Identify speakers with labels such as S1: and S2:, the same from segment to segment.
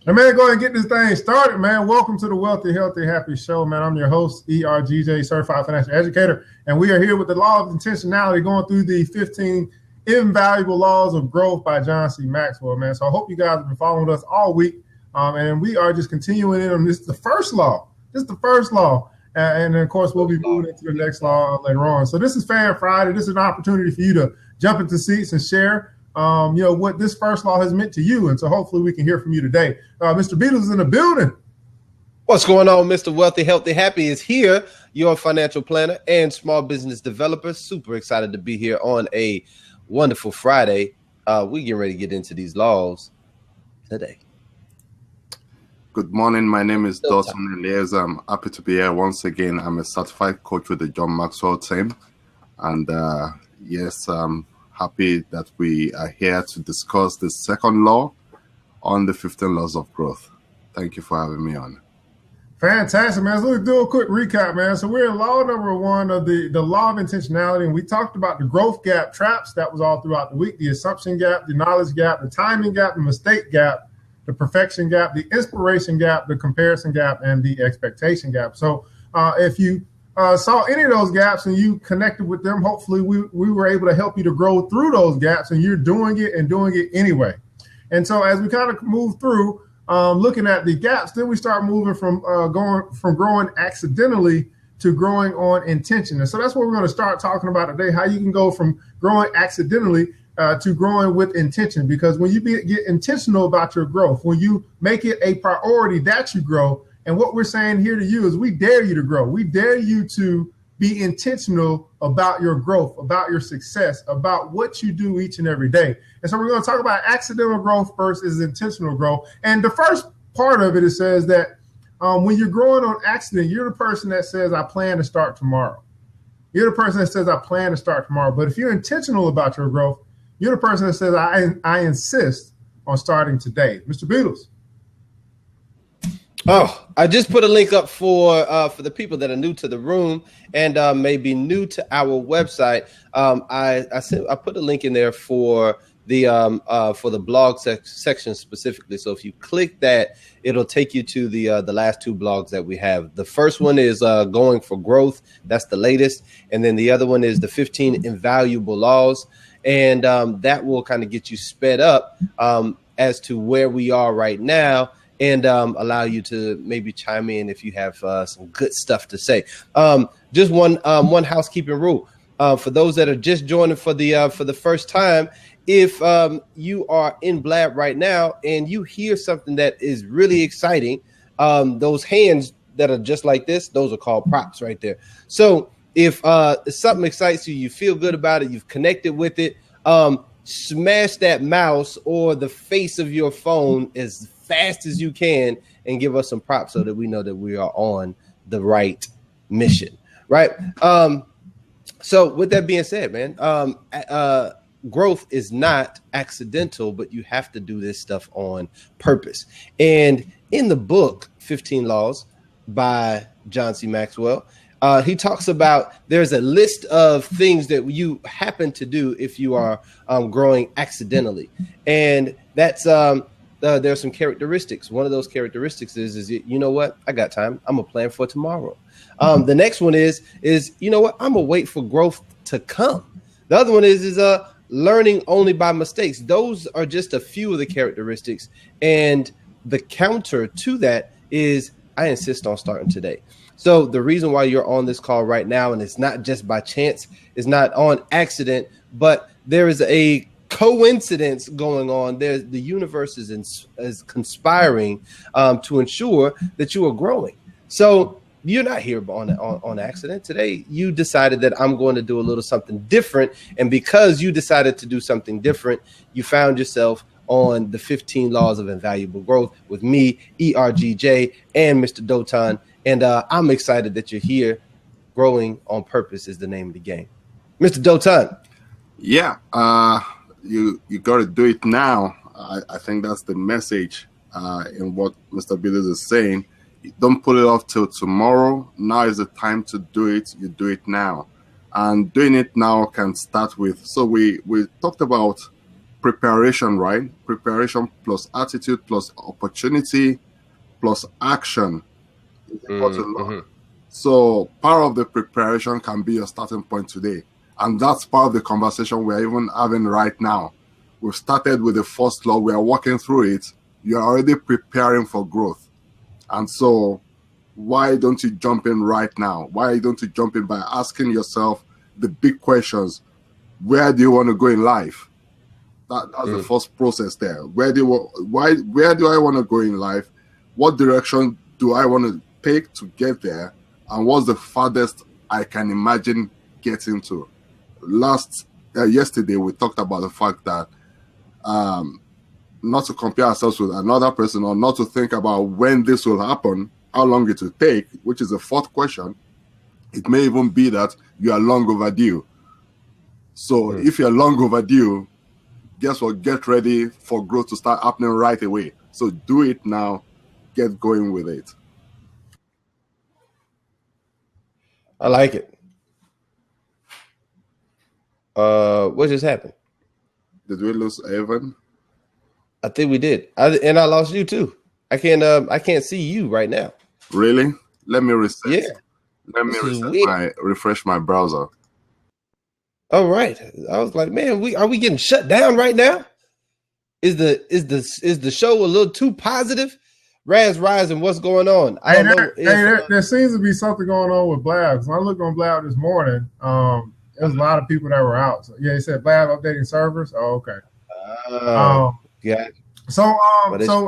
S1: And man, go ahead and get this thing started, man. Welcome to the Wealthy, Healthy, Happy Show, man. I'm your host, ERGJ, Certified Financial Educator, and we are here with the Law of Intentionality, going through the 15 Invaluable Laws of Growth by John C. Maxwell, man. So I hope you guys have been following us all week, and we are just continuing in on this. The first law. This is the first law, and then, of course, we'll be moving into the next law later on. So this is Fan Friday. This is an opportunity for you to jump into seats and share what this first law has meant to you. And so hopefully we can hear from you today. Mr. Beatles is in the building.
S2: What's going on, Mr. Wealthy, Healthy, Happy is here, your financial planner and small business developer. Super excited to be here on a wonderful Friday. We get ready to get into these laws today.
S3: Good morning. My name is Dawson Elias. I'm happy to be here once again. I'm a certified coach with the John Maxwell team. And yes, happy that we are here to discuss the second law on the 15 laws of growth. Thank you for having me on.
S1: Fantastic, man. So let's do a quick recap, man. So we're in law number 1 of the law of intentionality, and we talked about the growth gap traps. That was all throughout the week. The assumption gap, the knowledge gap, the timing gap, the mistake gap, the perfection gap, the inspiration gap, the comparison gap, and the expectation gap. So if you saw any of those gaps and you connected with them, hopefully we were able to help you to grow through those gaps, and you're doing it and doing it anyway. And so as we kind of move through looking at the gaps, then we start moving from growing accidentally to growing on intention. And so that's what we're going to start talking about today, how you can go from growing accidentally to growing with intention. Because when you get intentional about your growth, when you make it a priority that you grow, and what we're saying here to you is we dare you to grow. We dare you to be intentional about your growth, about your success, about what you do each and every day. And so we're going to talk about accidental growth versus intentional growth. And the first part of it, it says that when you're growing on accident, you're the person that says, I plan to start tomorrow. You're the person that says, I plan to start tomorrow. But if you're intentional about your growth, you're the person that says, I insist on starting today. Mr. Beatles.
S2: Oh, I just put a link up for the people that are new to the room and maybe new to our website. I put a link in there for the blog section specifically. So if you click that, it'll take you to the last 2 blogs that we have. The first one is Going for Growth. That's the latest. And then the other one is the 15 Invaluable Laws. And that will kind of get you sped up as to where we are right now, and allow you to maybe chime in if you have some good stuff to say. Just one housekeeping rule for those that are just joining for the first time. If you are in Blab right now and you hear something that is really exciting, those hands that are just like this, those are called props right there. So if something excites you, you feel good about it, you've connected with it, smash that mouse or the face of your phone as fast as you can and give us some props so that we know that we are on the right mission, right? So with that being said, man, growth is not accidental, but you have to do this stuff on purpose. And in the book, 15 Laws by John C. Maxwell, he talks about there's a list of things that you happen to do if you are growing accidentally. And that's there's some characteristics. One of those characteristics is you know what? I got time. I'm going to plan for tomorrow. The next one is you know what? I'm going to wait for growth to come. The other one is learning only by mistakes. Those are just a few of the characteristics. And the counter to that is I insist on starting today. So the reason why you're on this call right now, and it's not just by chance, it's not on accident, but there is a coincidence going on. There's the universe is conspiring to ensure that you are growing. So you're not here on accident. Today, you decided that I'm going to do a little something different. And because you decided to do something different, you found yourself on the 15 Laws of Invaluable Growth with me, ERGJ, and Mr. Dotan. And I'm excited that you're here. Growing on purpose is the name of the game. Mr. Dotan.
S3: Yeah, you got to do it now. I think that's the message in what Mr. Billers is saying. Don't put it off till tomorrow. Now is the time to do it. You do it now. And doing it now can start with, so we talked about preparation, right? Preparation plus attitude plus opportunity plus action is equal to luck. So part of the preparation can be your starting point today. And that's part of the conversation we're even having right now. We've started with the first law. We are walking through it. You're already preparing for growth. And so why don't you jump in right now? Why don't you jump in by asking yourself the big questions? Where do you want to go in life? That's the first process there. Where do I want to go in life? What direction do I want to take to get there? And what's the farthest I can imagine getting to? Yesterday, we talked about the fact that not to compare ourselves with another person or not to think about when this will happen, how long it will take, which is the fourth question. It may even be that you are long overdue. So if you're long overdue, guess what? Get ready for growth to start happening right away. So do it now. Get going with it.
S2: I like it. What just happened?
S3: Did we lose Evan?
S2: I think we did. And I lost you too. I can't see you right now.
S3: Really? Let me reset.
S2: Yeah.
S3: Let me refresh my browser.
S2: All right. I was like, man, are we getting shut down right now? Is the show a little too positive? Raz Rising, what's going on? I don't know.
S1: There seems to be something going on with Blab. When I looked on Blab this morning, there was a lot of people that were out. So, yeah, he said Blab updating servers. Oh, okay.
S2: Yeah.
S1: So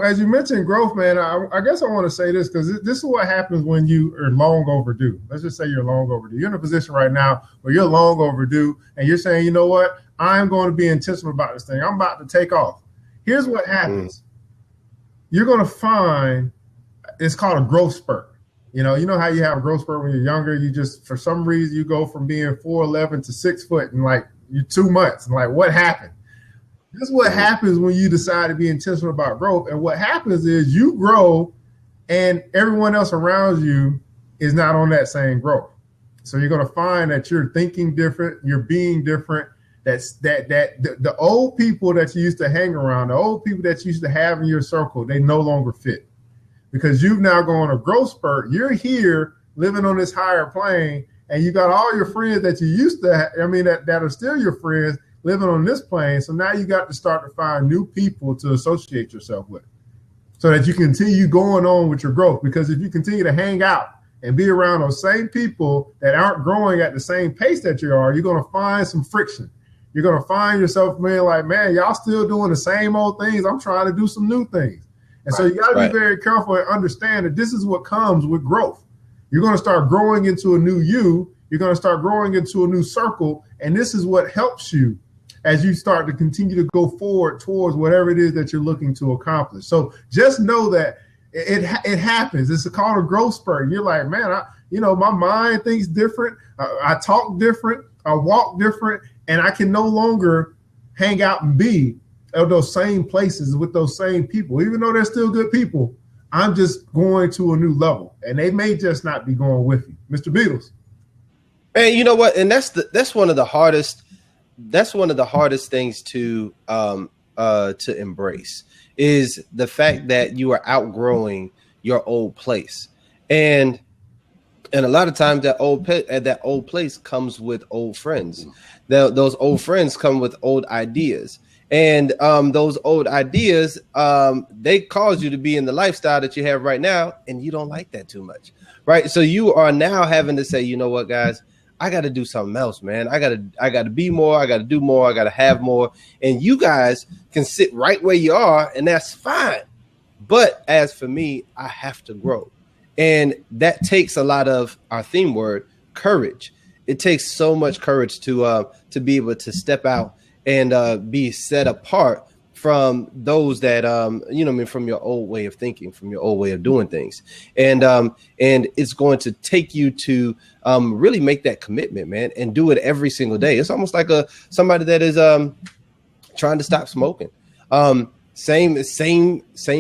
S1: as you mentioned growth, man, I guess I want to say this because this is what happens when you are long overdue. Let's just say you're long overdue. You're in a position right now where you're long overdue and you're saying, you know what? I'm going to be intentional about this thing. I'm about to take off. Here's what happens. You're going to find it's called a growth spurt. You know how you have a growth spurt when you're younger. You just, for some reason, you go from being 4'11" to 6 foot in like 2 months. And like, what happened? This is what happens when you decide to be intentional about growth. And what happens is you grow and everyone else around you is not on that same growth. So you're going to find that you're thinking different, you're being different. The old people that you used to hang around, the old people that you used to have in your circle, they no longer fit because you've now gone a growth spurt. You're here living on this higher plane and you got all your friends that you used to, that are still your friends, living on this plane. So now you got to start to find new people to associate yourself with so that you continue going on with your growth. Because if you continue to hang out and be around those same people that aren't growing at the same pace that you are, you're going to find some friction. You're going to find yourself being like, man, y'all still doing the same old things. I'm trying to do some new things. And so you got to be very careful and understand that this is what comes with growth. You're going to start growing into a new you. You're going to start growing into a new circle. And this is what helps you as you start to continue to go forward towards whatever it is that you're looking to accomplish. So just know that it happens. It's called a growth spurt. You're like, man, my mind thinks different. I talk different. I walk different. And I can no longer hang out and be at those same places with those same people. Even though they're still good people, I'm just going to a new level. And they may just not be going with you. Mr. Beatles.
S2: Man, you know what? And that's one of the hardest things to embrace is the fact that you are outgrowing your old place. And a lot of times that old place comes with old friends. Those old friends come with old ideas. And those old ideas, they cause you to be in the lifestyle that you have right now. And you don't like that too much. Right. So you are now having to say, you know what, guys, I got to do something else, man. I got to be more. I got to do more. I got to have more. And you guys can sit right where you are, and that's fine. But as for me, I have to grow. And that takes a lot of our theme word, courage. It takes so much courage to be able to step out and be set apart from those that from your old way of thinking, from your old way of doing things. And it's going to take you to really make that commitment, man, and do it every single day. It's almost like somebody that is trying to stop smoking. Same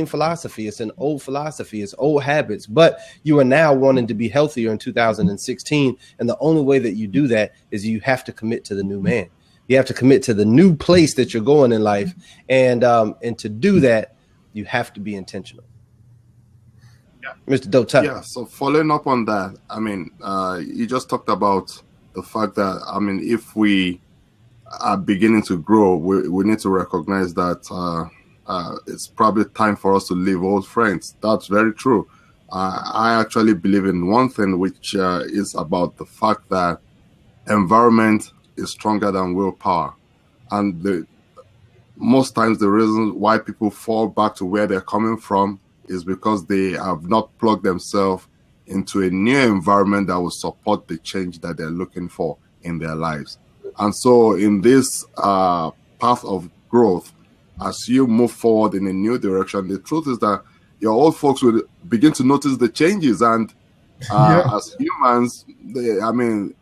S2: philosophy. It's an old philosophy. It's old habits, but you are now wanting to be healthier in 2016. And the only way that you do that is you have to commit to the new man, You have to commit to the new place that you're going in life. And to do that, you have to be intentional. Mr. Dotan.
S3: Yeah, so following up on that, I mean, you just talked about the fact that, I mean, if we are beginning to grow, we need to recognize that it's probably time for us to leave old friends. That's very true. I actually believe in one thing, which is about the fact that environment is stronger than willpower. And most times the reason why people fall back to where they're coming from is because they have not plugged themselves into a new environment that will support the change that they're looking for in their lives. And so in this path of growth, as you move forward in a new direction, the truth is that your old folks will begin to notice the changes. And as humans,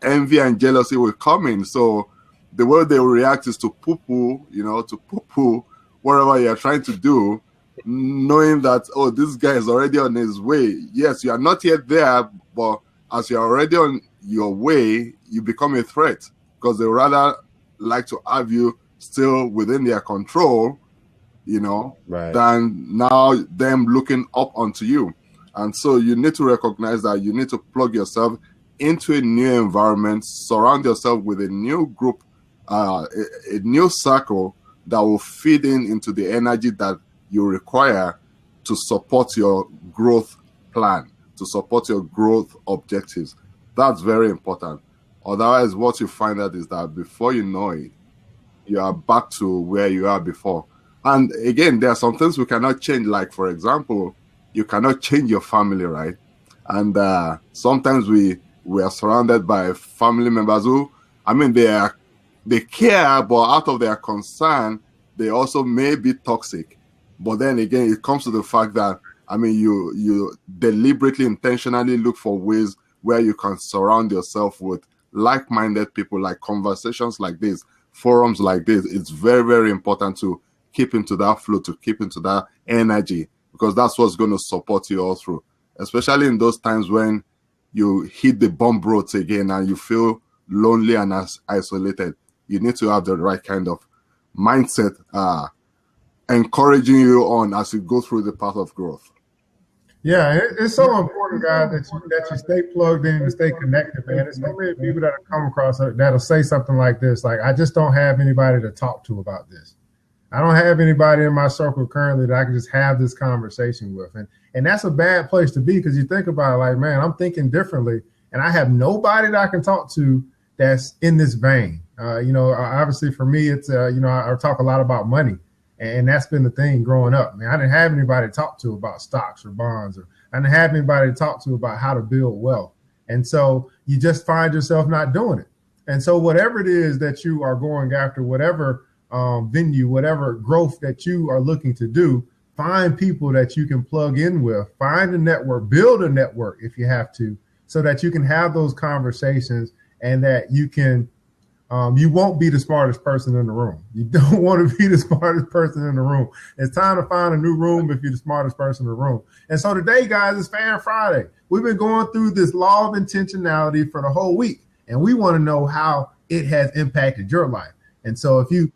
S3: envy and jealousy will come in. So the way they will react is to poo-poo, to poo-poo whatever you're trying to do, knowing that, oh, this guy is already on his way. Yes, you are not yet there, but as you're already on your way, you become a threat because they rather like to have you still within their control,
S2: right,
S3: than now them looking up onto you. And so you need to recognize that you need to plug yourself into a new environment, surround yourself with a new group, a new circle that will feed into the energy that you require to support your growth plan, to support your growth objectives. That's very important. Otherwise, what you find out is that before you know it, you are back to where you are before. And again, there are some things we cannot change. Like, for example, you cannot change your family, right? And sometimes we are surrounded by family members who, they care, but out of their concern, they also may be toxic. But then again, it comes to the fact that, you deliberately, intentionally look for ways where you can surround yourself with like-minded people, like conversations like this, forums like this. It's very, very important to keep into that flow, to keep into that energy, because that's what's going to support you all through, especially in those times when you hit the bump roads again and you feel lonely and isolated. You need to have the right kind of mindset encouraging you on as you go through the path of growth.
S1: Yeah, it's so important, guys, that you stay plugged in and stay connected, man. There's so many people that have come across that'll say something like this, like, I just don't have anybody to talk to about this. I don't have anybody in my circle currently that I can just have this conversation with. And that's a bad place to be, because you think about it like, man, I'm thinking differently, and I have nobody that I can talk to that's in this vein. Obviously for me, it's, I talk a lot about money. And that's been the thing growing up. I didn't have anybody to talk to about stocks or bonds, or I didn't have anybody to talk to about how to build wealth. And so you just find yourself not doing it. And so whatever it is that you are going after, whatever venue, whatever growth that you are looking to do, find people that you can plug in with, find a network, build a network if you have to, so that you can have those conversations and that you can you won't be the smartest person in the room. You don't want to be the smartest person in the room. It's time to find a new room if you're the smartest person in the room. And so today, guys, is Fan Friday. We've been going through this law of intentionality for the whole week, and we want to know how it has impacted your life. And so if you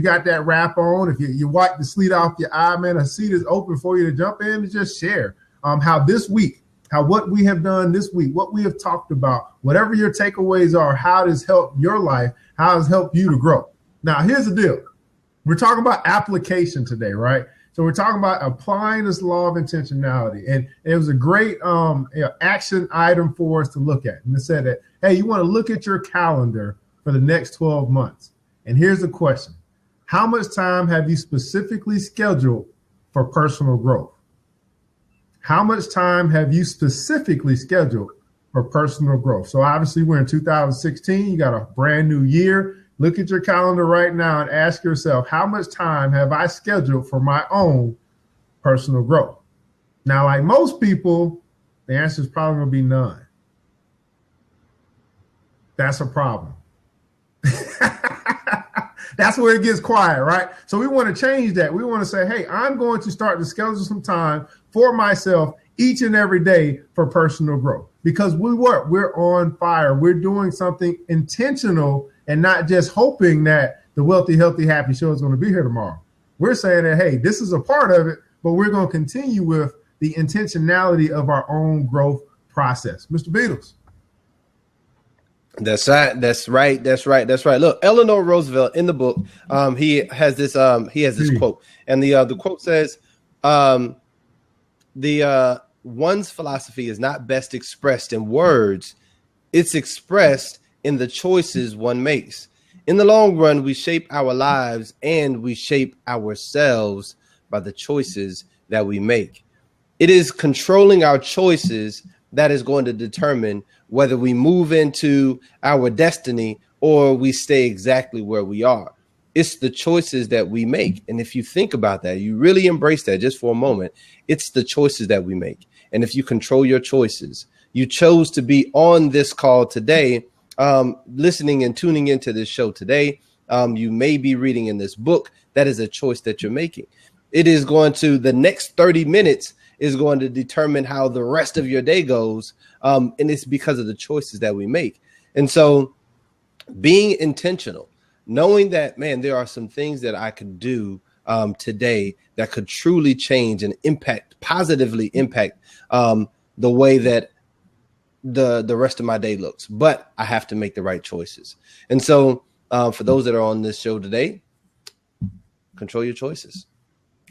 S1: got that wrap on, if you wipe the sleet off your eye, man, a seat is open for you to jump in and just share how this week, what we have done this week, what we have talked about, whatever your takeaways are, how it has helped your life, how it has helped you to grow. Now, here's the deal. We're talking about application today, right? So we're talking about applying this law of intentionality. And it was a great action item for us to look at. And it said that, hey, you want to look at your calendar for the next 12 months. And here's the question. How much time have you specifically scheduled for personal growth? How much time have you specifically scheduled for personal growth? So obviously we're in 2016. You got a brand new year. Look at your calendar right now and ask yourself, how much time have I scheduled for my own personal growth? Now, like most people, the answer is probably going to be none. That's a problem. That's where it gets quiet, right? So we want to change that. We want to say, hey, I'm going to start to schedule some time for myself each and every day for personal growth, because we're on fire. We're doing something intentional and not just hoping that the Wealthy, Healthy, Happy show is going to be here tomorrow. We're saying that, hey, this is a part of it, but we're going to continue with the intentionality of our own growth process. Mr. Beatles.
S2: That's right. That's right. That's right. That's right. Look, Eleanor Roosevelt in the book, he has this quote, and the quote says, one's philosophy is not best expressed in words. It's expressed in the choices one makes. In the long run, we shape our lives and we shape ourselves by the choices that we make. It is controlling our choices that is going to determine whether we move into our destiny or we stay exactly where we are. It's the choices that we make. And if you think about that, you really embrace that just for a moment, it's the choices that we make. And if you control your choices, you chose to be on this call today, listening and tuning into this show today. You may be reading in this book. That is a choice that you're making. It is going to, the next 30 minutes is going to determine how the rest of your day goes. And it's because of the choices that we make. And so being intentional, knowing that, man, there are some things that I could do today that could truly change and positively impact the way that the rest of my day looks. But I have to make the right choices. And so for those that are on this show today, control your choices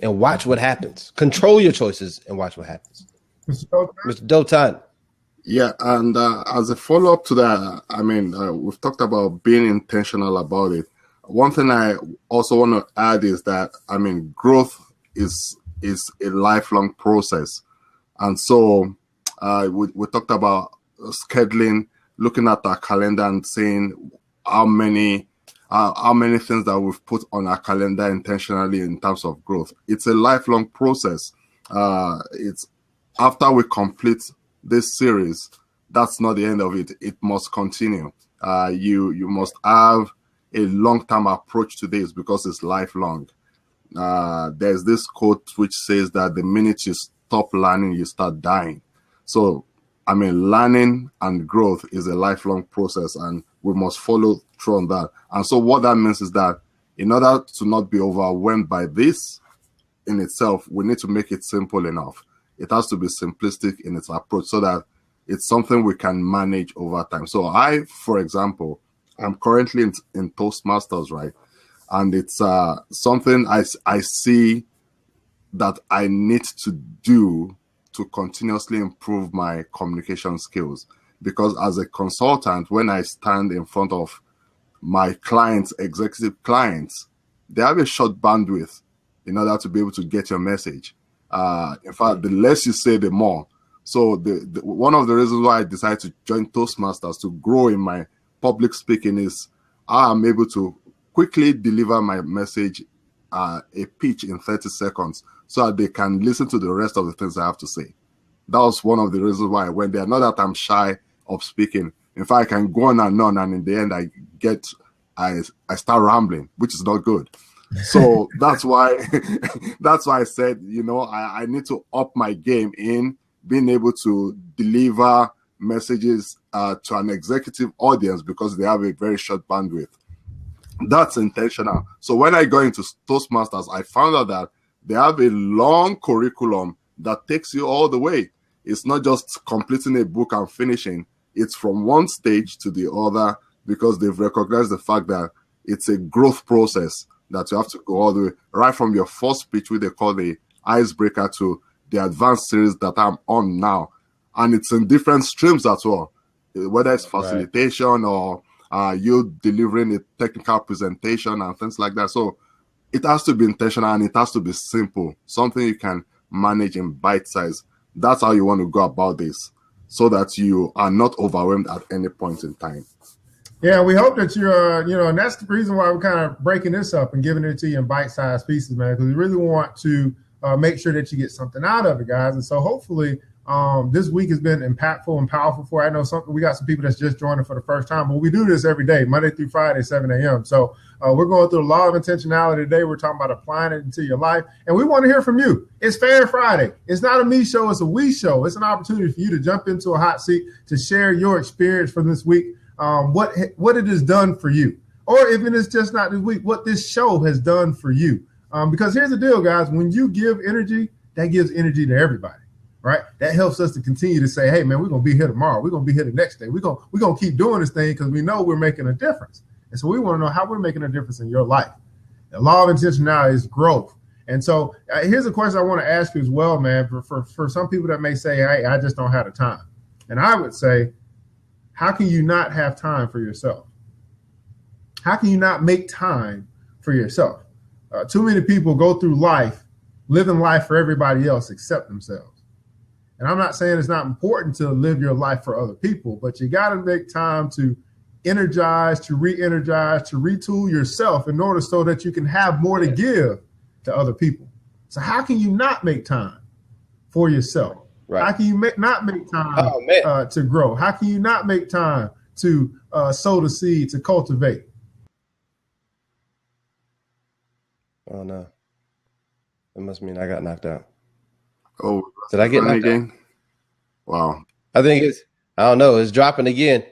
S2: and watch what happens. Control your choices and watch what happens. Mr. Dotan.
S3: Yeah, and as a follow-up to that, I mean, we've talked about being intentional about it. One thing I also want to add is that, I mean, growth is a lifelong process. And so we talked about scheduling, looking at our calendar and saying how many things that we've put on our calendar intentionally in terms of growth. It's a lifelong process. It's after we complete this series, that's not the end of it. It must continue. You must have a long-term approach to this because it's lifelong. There's this quote which says that the minute you stop learning, you start dying. So, I mean, learning and growth is a lifelong process, and we must follow through on that. And so what that means is that in order to not be overwhelmed by this in itself, we need to make it simple enough. It has to be simplistic in its approach so that it's something we can manage over time. So I, for example, I'm currently in Toastmasters, right? And it's something I see that I need to do to continuously improve my communication skills. Because as a consultant, when I stand in front of my clients, executive clients, they have a short bandwidth in order to be able to get your message. In fact, the less you say, the more. So the one of the reasons why I decided to join Toastmasters to grow in my public speaking is I'm able to quickly deliver my message, a pitch in 30 seconds so that they can listen to the rest of the things I have to say. That was one of the reasons why I went there. Not that I'm shy of speaking. In fact, I can go on, and in the end, I start rambling, which is not good. So that's why I said, I need to up my game in being able to deliver messages to an executive audience because they have a very short bandwidth. That's intentional. So when I go into Toastmasters, I found out that they have a long curriculum that takes you all the way. It's not just completing a book and finishing. It's from one stage to the other because they've recognized the fact that it's a growth process that you have to go all the way, right from your first speech, which they call the icebreaker, to the advanced series that I'm on now. And it's in different streams as well, whether it's facilitation or you delivering a technical presentation and things like that. So it has to be intentional and it has to be simple, something you can manage in bite size. That's how you want to go about this so that you are not overwhelmed at any point in time.
S1: Yeah, we hope that you're, and that's the reason why we're kind of breaking this up and giving it to you in bite-sized pieces, man, because we really want to make sure that you get something out of it, guys. And so hopefully this week has been impactful and powerful for you. I know we got some people that's just joining for the first time, but we do this every day, Monday through Friday, 7 a.m. So we're going through the law of intentionality today. We're talking about applying it into your life. And we want to hear from you. It's Fair Friday. It's not a me show. It's a we show. It's an opportunity for you to jump into a hot seat to share your experience from this week. What it has done for you. or even if it's just not this week, what this show has done for you. Because here's the deal, guys. When you give energy, that gives energy to everybody, right? That helps us to continue to say, hey, man, we're going to be here tomorrow. We're going to be here the next day. We're going to keep doing this thing because we know we're making a difference. And so we want to know how we're making a difference in your life. The law of intentionality is growth. And so here's a question I want to ask you as well, man, for some people that may say, hey, I just don't have the time. And I would say, how can you not have time for yourself? How can you not make time for yourself? Too many people go through life, living life for everybody else except themselves. And I'm not saying it's not important to live your life for other people, but you got to make time to energize, to re-energize, to retool yourself in order so that you can have more to give to other people. So how can you not make time for yourself? Right. How can you not make time to grow? How can you not make time to sow the seed, to cultivate?
S2: Oh, no. That must mean I got knocked out.
S3: Oh,
S2: did I get knocked again?
S3: Wow.
S2: I don't know. It's dropping again.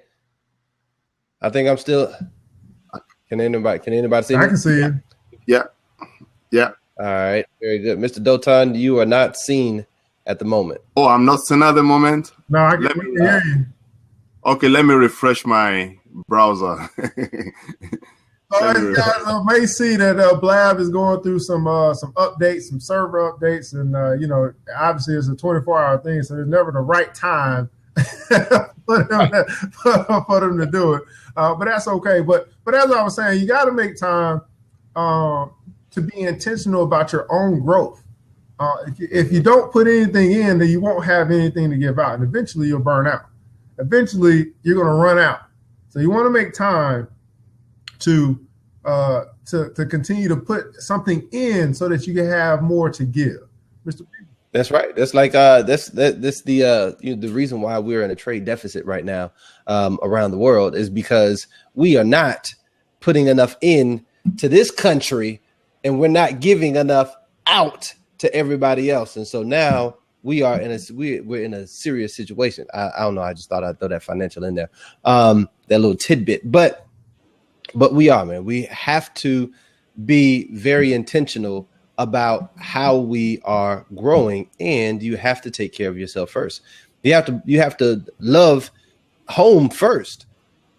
S2: I think I'm still. Can anybody see me?
S1: I can see you.
S3: Yeah.
S2: All right. Very good. Mr. Dotan, you are not seen at the moment.
S3: Oh, I'm not seen at the moment?
S1: No, I can hear you.
S3: Okay, let me refresh my browser.
S1: You guys may see that Blab is going through some updates, some server updates, and obviously it's a 24-hour thing, so there's never the right time for them to do it. But that's okay. But as I was saying, you got to make time to be intentional about your own growth. If you don't put anything in, then you won't have anything to give out, and eventually you'll burn out. Eventually, you're going to run out. So you want to make time to continue to put something in so that you can have more to give. Mr.
S2: That's right. That's like that's the reason why we're in a trade deficit right now around the world is because we are not putting enough in to this country and we're not giving enough out to everybody else. And so now we're in a serious situation. I don't know. I just thought I'd throw that financial in there, that little tidbit, but we are, man. We have to be very intentional about how we are growing, and you have to take care of yourself first. You have to love home first.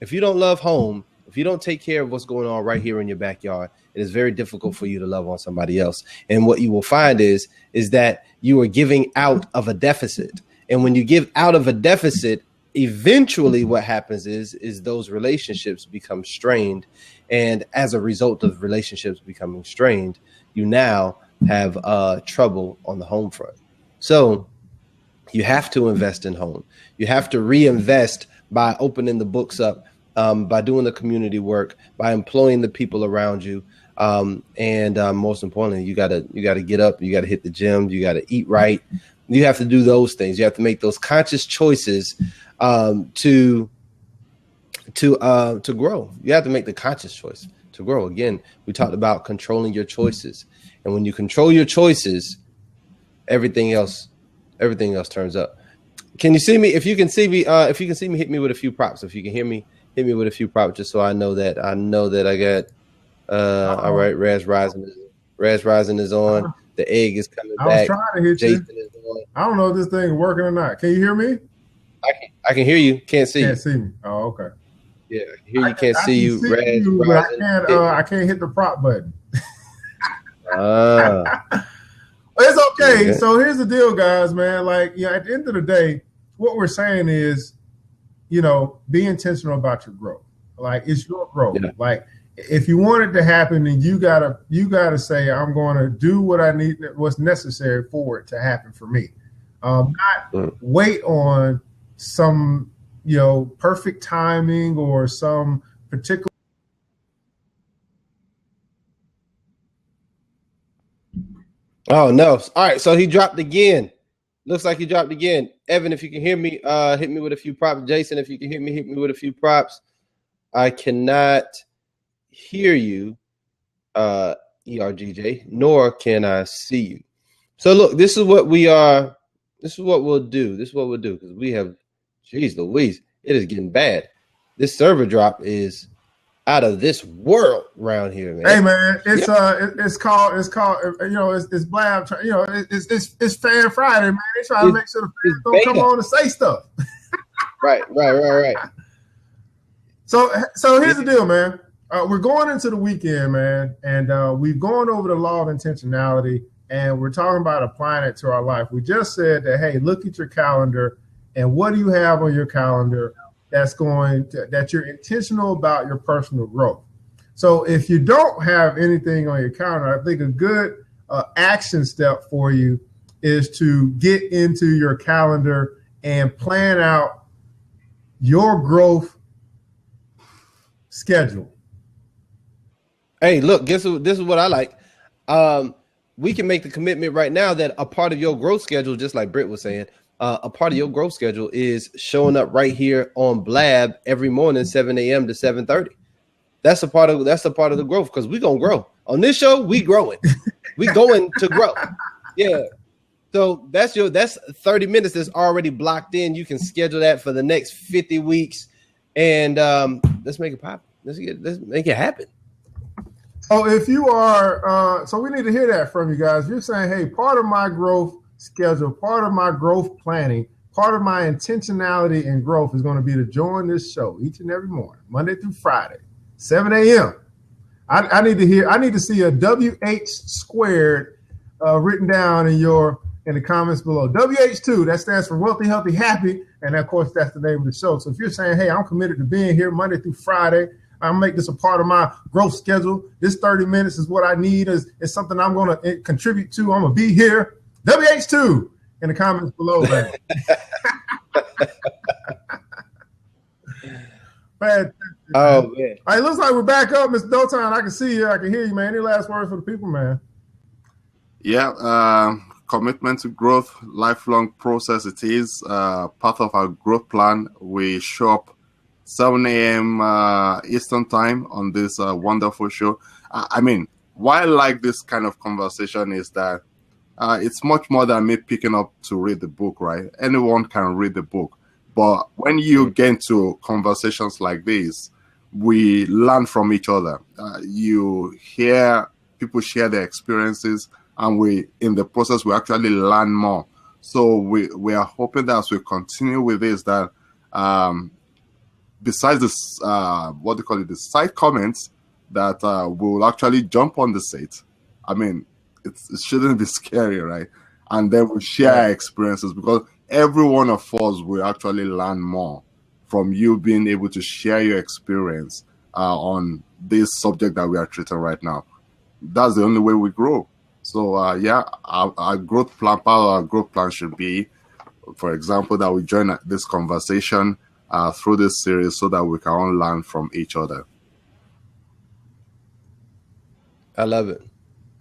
S2: If you don't love home, if you don't take care of what's going on right here in your backyard, it is very difficult for you to love on somebody else. And what you will find is that you are giving out of a deficit. And when you give out of a deficit, eventually what happens is those relationships become strained. And as a result of relationships becoming strained, you now have trouble on the home front. So you have to invest in home. You have to reinvest by opening the books up, by doing the community work, by employing the people around you. And most importantly, you gotta get up, you gotta hit the gym, you gotta eat right. You have to do those things. You have to make those conscious choices to grow. You have to make the conscious choice to grow. Again, we talked about controlling your choices, and when you control your choices, everything else turns up. Can you see me? If you can see me, hit me with a few props. If you can hear me, hit me with a few props, just so I know that I got. All right, Raz Rising is on. The egg is coming back.
S1: I was trying to hit Jason you. Is on. I don't know if this thing is working or not. Can you hear me?
S2: I can hear you. Can't see you.
S1: Can't see me. Oh, okay.
S2: Yeah, I can hear you. Can't see you.
S1: I can't hit the prop button. It's okay. So here's the deal, guys, man. Like, at the end of the day, what we're saying is, be intentional about your growth. Like, it's your growth. Yeah. Like, if you want it to happen, then you gotta say, I'm going to do what's necessary for it to happen for me. Not wait on some, perfect timing or some particular.
S2: Oh no! All right, so he dropped again. Looks like he dropped again. Evan, if you can hear me, hit me with a few props. Jason, if you can hear me, hit me with a few props. I cannot hear you, ERGJ, nor can I see you. So look, this is what we are. This is what we'll do. Because we have, geez Louise, it is getting bad. This server drop is out of this world around here, man.
S1: Hey man, it's called it's Blab. It's Fan Friday, man. They trying to make sure the fans don't come on and say stuff.
S2: Right.
S1: So here's the deal, man. We're going into the weekend, man, and we've gone over the law of intentionality, and we're talking about applying it to our life. We just said that, hey, look at your calendar, and what do you have on your calendar that you're intentional about your personal growth. So if you don't have anything on your calendar, I think a good action step for you is to get into your calendar and plan out your growth schedule.
S2: Hey, look, this is what I like. We can make the commitment right now that a part of your growth schedule, just like Britt was saying, a part of your growth schedule is showing up right here on Blab every morning, 7 a.m. to 7:30. That's a part of the growth, because we're gonna grow. On this show, we growing. We going to grow. Yeah. So that's 30 minutes that's already blocked in. You can schedule that for the next 50 weeks. And let's make it pop. Let's make it happen.
S1: Oh, if you are, so we need to hear that from you guys. You're saying, hey, part of my growth schedule, part of my growth planning, part of my intentionality and growth is going to be to join this show each and every morning, Monday through Friday, 7 a.m. I need to see a WH squared written down in the comments below. WH2, that stands for wealthy, healthy, happy. And of course, that's the name of the show. So if you're saying, hey, I'm committed to being here Monday through Friday, I'll make this a part of my growth schedule. This 30 minutes is what I need. Is something I'm going to contribute to. I'm going to be here. WH2 in the comments below, man.
S2: Oh, man.
S1: All right, looks like we're back up, Mr. Dotan. I can see you. I can hear you, man. Any last words for the people, man?
S3: Yeah, commitment to growth, lifelong process it is. Part of our growth plan, we show up 7 a.m. Eastern time on this wonderful show. I mean, why I like this kind of conversation is that it's much more than me picking up to read the book, right? Anyone can read the book. But when you get into conversations like this, we learn from each other. You hear people share their experiences, and in the process, we actually learn more. So we are hoping that as we continue with this, that besides this, the side comments, that we will actually jump on the site. I mean, it shouldn't be scary, right? And then we share our experiences, because every one of us will actually learn more from you being able to share your experience on this subject that we are treating right now. That's the only way we grow. So our growth plan, part of our growth plan should be, for example, that we join this conversation through this series so that we can all learn from each other.
S2: I love it.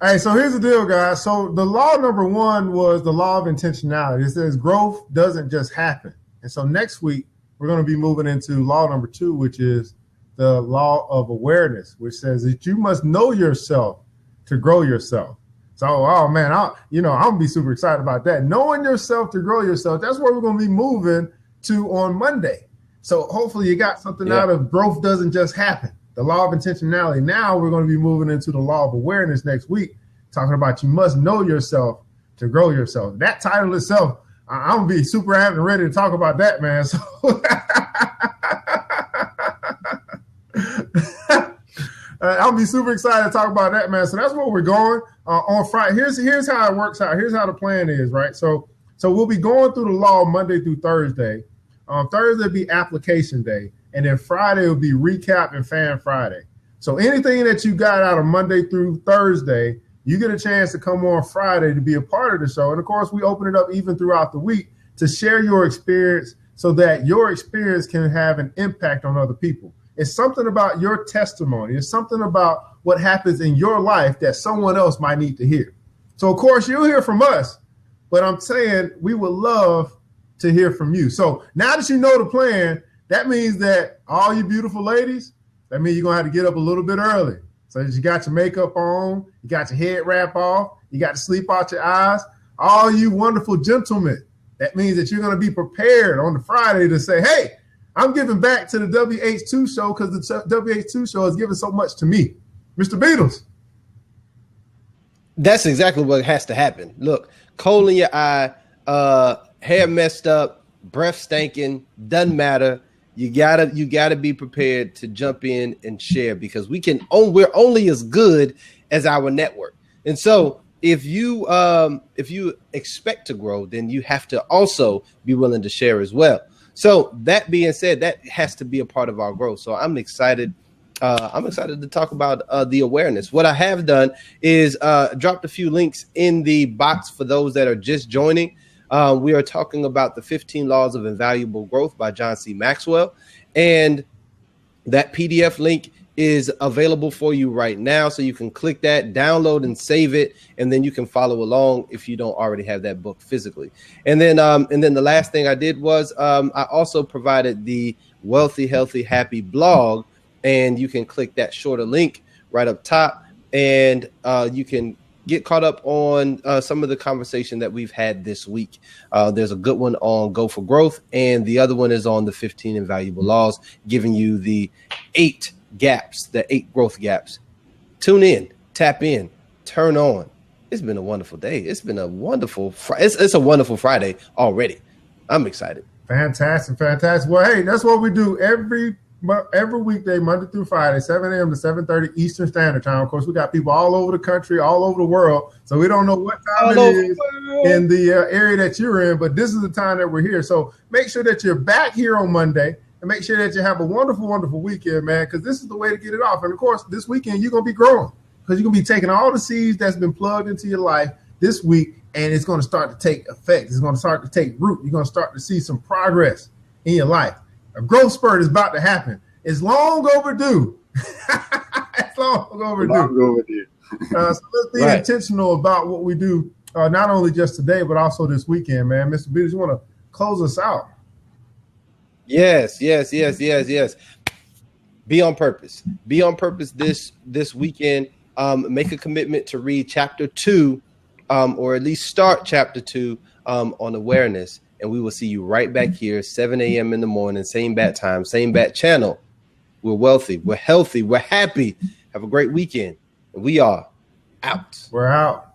S1: Hey, so here's the deal, guys. So the law number one was the law of intentionality. It says growth doesn't just happen. And so next week, we're going to be moving into law number two, which is the law of awareness, which says that you must know yourself to grow yourself. So, oh man, I'm going to be super excited about that. Knowing yourself to grow yourself, that's where we're going to be moving to on Monday. So hopefully you got something out of growth doesn't just happen. The law of intentionality. Now we're going to be moving into the law of awareness next week, talking about you must know yourself to grow yourself. That title itself, I'm going to be super amped and ready to talk about that, man. So I'll be super excited to talk about that, man. So that's where we're going on Friday. Here's how it works out. Here's how the plan is, right? So we'll be going through the law Monday through Thursday. Thursday will be application day. And then Friday will be recap and fan Friday. So anything that you got out of Monday through Thursday, you get a chance to come on Friday to be a part of the show. And of course, we open it up even throughout the week to share your experience so that your experience can have an impact on other people. It's something about your testimony. It's something about what happens in your life that someone else might need to hear. So of course, you'll hear from us, but I'm saying we would love to hear from you. So now that you know the plan, that means that all you beautiful ladies, that means you're going to have to get up a little bit early. So that you got your makeup on, you got your head wrap off, you got to sleep out your eyes. All you wonderful gentlemen, that means that you're going to be prepared on the Friday to say, hey, I'm giving back to the WH2 show because the WH2 show has given so much to me. Mr. Beatles.
S2: That's exactly what has to happen. Look, coal in your eye, hair messed up, breath stinking, doesn't matter. You gotta be prepared to jump in and share, because we're only as good as our network. And so if you expect to grow, then you have to also be willing to share as well. So that being said, that has to be a part of our growth. So I'm excited. I'm excited to talk about the awareness. What I have done is dropped a few links in the box for those that are just joining. We are talking about the 15 Laws of Invaluable Growth by John C. Maxwell. And that PDF link is available for you right now. So you can click that, download and save it, and then you can follow along if you don't already have that book physically. And then the last thing I did was I also provided the Wealthy, Healthy, Happy blog, and you can click that shorter link right up top, and you can get caught up on some of the conversation that we've had this week. There's a good one on Go for Growth, and the other one is on the 15 Invaluable Laws, giving you the 8 gaps, the 8 growth gaps. Tune in, tap in, turn on. It's been a wonderful day. It's been a wonderful it's a wonderful Friday already. I'm excited.
S1: Fantastic. Well, hey, that's what we do every weekday, Monday through Friday, 7 a.m. to 7:30 Eastern Standard Time. Of course, we got people all over the country, all over the world. So we don't know what time it is in the area that you're in, but this is the time that we're here. So make sure that you're back here on Monday, and make sure that you have a wonderful, wonderful weekend, man, because this is the way to get it off. And, of course, this weekend you're going to be growing, because you're going to be taking all the seeds that's been plugged into your life this week, and it's going to start to take effect. It's going to start to take root. You're going to start to see some progress in your life. A growth spurt is about to happen. It's long overdue. It's long overdue. So let's be intentional about what we do, not only just today, but also this weekend, man. Mr. Beatles, you want to close us out?
S2: Yes. Be on purpose. Be on purpose this weekend. Make a commitment to read chapter 2, or at least start chapter 2 on awareness. And we will see you right back here, 7 a.m. in the morning, same bat time, same bat channel. We're wealthy, we're healthy, we're happy. Have a great weekend. And we are out.
S1: We're out.